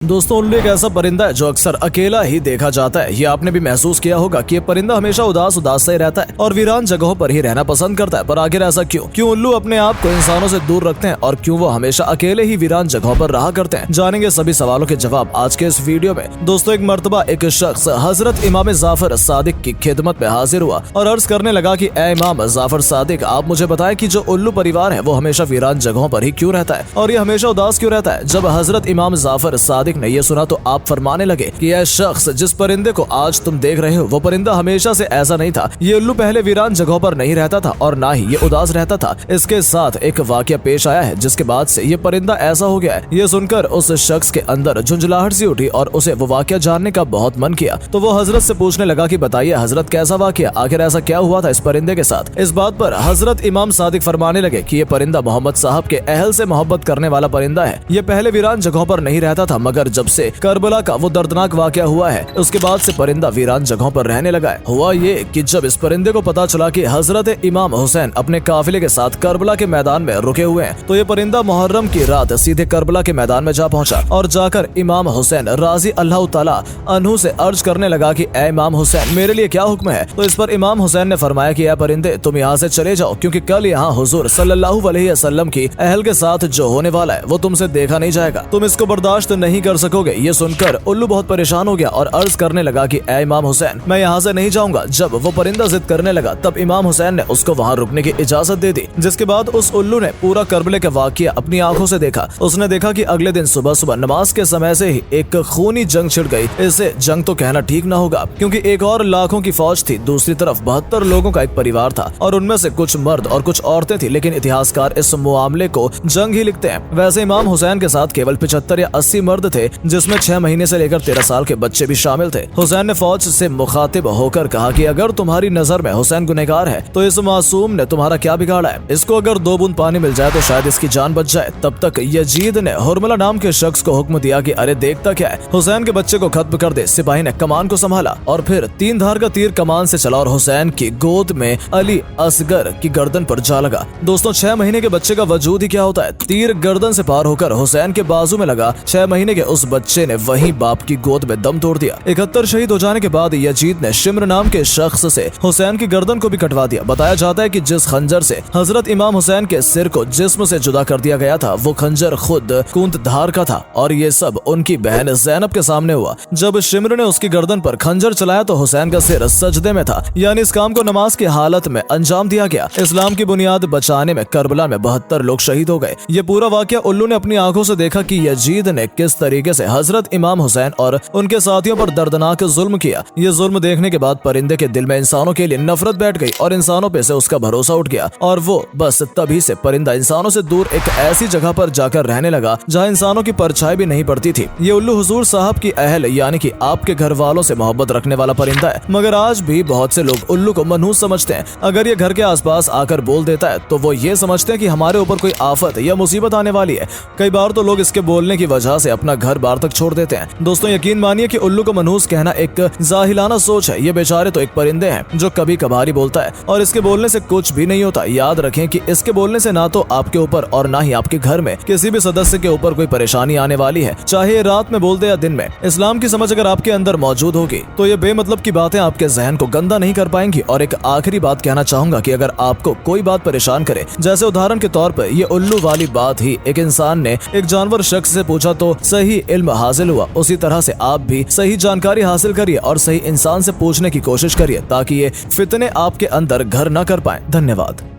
दोस्तों, उल्लू एक ऐसा परिंदा है जो अक्सर अकेला ही देखा जाता है। ये आपने भी महसूस किया होगा कि ये परिंदा हमेशा उदास सा ही रहता है और वीरान जगहों पर ही रहना पसंद करता है। पर आखिर ऐसा क्यों उल्लू अपने आप को इंसानों से दूर रखते हैं और क्यों वो हमेशा अकेले ही वीरान जगहों पर रहा करते हैं? जानेंगे सभी सवालों के जवाब आज के इस वीडियो में। दोस्तों, एक मर्तबा एक शख्स हजरत इमाम जाफर सादिक की खिदमत में हाजिर हुआ और अर्ज करने लगा कि ए इमाम जाफर सादिक, आप मुझे बताएं कि जो उल्लू परिवार है वो हमेशा वीरान जगहों पर ही क्यों रहता है और ये हमेशा उदास क्यों रहता है? जब हजरत इमाम जाफर सादिक ने ये सुना तो आप फरमाने लगे कि यह शख्स जिस परिंदे को आज तुम देख रहे हो वो परिंदा हमेशा से ऐसा नहीं था। ये उल्लू पहले वीरान जगहों पर नहीं रहता था और ना ही ये उदास रहता था। इसके साथ एक वाकया पेश आया है जिसके बाद से ये परिंदा ऐसा हो गया है। ये सुनकर उस शख्स के अंदर झुंझलाहट सी उठी और उसे वो वाकया जानने का बहुत मन किया। तो वो हजरत से पूछने लगा कि बताइए हजरत, कैसा वाकया, आखिर ऐसा क्या हुआ था इस परिंदे के साथ? इस बात पर हजरत इमाम सादिक फरमाने लगे कि ये परिंदा मोहम्मद साहब के अहल से मोहब्बत करने वाला परिंदा है। ये पहले वीरान जगहों पर नहीं रहता था, मगर जब से करबला का वो दर्दनाक वाकया हुआ है उसके बाद से परिंदा वीरान जगहों पर रहने लगा है। हुआ ये कि जब इस परिंदे को पता चला कि हजरत इमाम हुसैन अपने काफिले के साथ करबला के मैदान में रुके हुए हैं, तो ये परिंदा मुहर्रम की रात सीधे करबला के मैदान में जा पहुंचा और जाकर इमाम हुसैन राजी अल्लाह ताला अन्हु से अर्ज करने लगा कि ए इमाम हुसैन, मेरे लिए क्या हुक्म है? तो इस पर इमाम हुसैन ने फरमाया कि ए परिंदे, तुम यहाँ से चले जाओ, क्योंकि कल यहाँ हुजूर सल्लल्लाहु अलैहि वसल्लम की अहल के साथ जो होने वाला है वो तुमसे देखा नहीं जाएगा, तुम इसको बर्दाश्त नहीं कर सकोगे। ये सुनकर उल्लू बहुत परेशान हो गया और अर्ज करने लगा कि ए इमाम हुसैन, मैं यहाँ से नहीं जाऊंगा। जब वो परिंदा जिद करने लगा तब इमाम हुसैन ने उसको वहाँ रुकने की इजाजत दे दी, जिसके बाद उस उल्लू ने पूरा करबले का वाकया अपनी आंखों से देखा। उसने देखा कि अगले दिन सुबह सुबह नमाज के समय से ही एक खूनी जंग छिड़ गई। इसे जंग तो कहना ठीक न होगा, क्योंकि एक और लाखों की फौज थी, दूसरी तरफ 72 लोगों का एक परिवार था और उनमें से कुछ मर्द और कुछ औरतें थी। लेकिन इतिहासकार इस मामले को जंग ही लिखते हैं। वैसे इमाम हुसैन के साथ केवल 75 या 80 मर्द थे, जिसमें 6 महीने से लेकर 13 साल के बच्चे भी शामिल थे। हुसैन ने फौज से मुखातिब होकर कहा कि अगर तुम्हारी नजर में हुसैन गुनहगार है तो इस मासूम ने तुम्हारा क्या बिगाड़ा है? इसको अगर 2 बूंद पानी मिल जाए तो शायद इसकी जान बच जाए। तब तक यजीद ने हुरमला नाम के शख्स को हुक्म दिया कि अरे देखता क्या है, हुसैन के बच्चे को खत्म कर दे। सिपाही ने कमान को संभाला और फिर 3 धार का तीर कमान से चला और हुसैन की गोद में अली असगर की गर्दन पर जा लगा। दोस्तों, 6 महीने के बच्चे का वजूद ही क्या होता है? तीर गर्दन से पार होकर हुसैन के बाजू में लगा। 6 महीने के उस बच्चे ने वहीं बाप की गोद में दम तोड़ दिया। 71 शहीद हो जाने के बाद यजीद ने शिम्र नाम के शख्स से हुसैन की गर्दन को भी कटवा दिया। बताया जाता है कि जिस खंजर से हजरत इमाम हुसैन के सिर को जिस्म से जुदा कर दिया गया था वो खंजर खुद कूंत धार का था और ये सब उनकी बहन ज़ैनब के सामने हुआ। जब शिम्र ने उसकी गर्दन पर खंजर चलाया तो हुसैन का सिर सजदे में था, यानी इस काम को नमाज की हालत में अंजाम दिया गया। इस्लाम की बुनियाद बचाने में करबला में 72 लोग शहीद हो गए। ये पूरा वाकया उल्लू ने अपनी आंखों से देखा कि यजीद ने किस तरीके से हजरत इमाम हुसैन और उनके साथियों पर दर्दनाक जुल्म किया। ये जुल्म देखने के बाद परिंदे के दिल में इंसानों के लिए नफरत बैठ गई और इंसानों पे से उसका भरोसा उठ गया और वो बस तभी से परिंदा इंसानों से दूर एक ऐसी जगह पर जाकर रहने लगा जहाँ इंसानों की परछाई भी नहीं पड़ती थी। ये उल्लू हुजूर साहब की अहल यानी कि आपके घर वालों से मोहब्बत रखने वाला परिंदा है, मगर आज भी बहुत से लोग उल्लू को मनहूस समझते हैं। अगर ये घर के आसपास आकर बोल देता है तो वो ये समझते हैं कि हमारे ऊपर कोई आफत या मुसीबत आने वाली है। कई बार तो लोग इसके बोलने की वजह से अपना घर बार तक छोड़ देते हैं। दोस्तों, यकीन मानिए कि उल्लू को मनहूस कहना एक जाहिलाना सोच है। ये बेचारे तो एक परिंदे हैं जो कभी कभार ही बोलता है और इसके बोलने से कुछ भी नहीं होता। याद रखें कि इसके बोलने से ना तो आपके ऊपर और ना ही आपके घर में किसी भी सदस्य के ऊपर कोई परेशानी आने वाली है, चाहे रात में बोल दे या दिन में। इस्लाम की समझ अगर आपके अंदर मौजूद होगी तो ये बेमतलब की बातें आपके जहन को गंदा नहीं कर पाएंगी। और एक आखिरी बात कहना चाहूंगा कि अगर आपको कोई बात परेशान करे, जैसे उदाहरण के तौर पर ये उल्लू वाली बात ही एक इंसान ने एक जानवर शख्स से पूछा तो सही इल्म हासिल हुआ, उसी तरह से आप भी सही जानकारी हासिल करिए और सही इंसान से पूछने की कोशिश करिए ताकि ये फितने आपके अंदर घर न कर पाएं। धन्यवाद।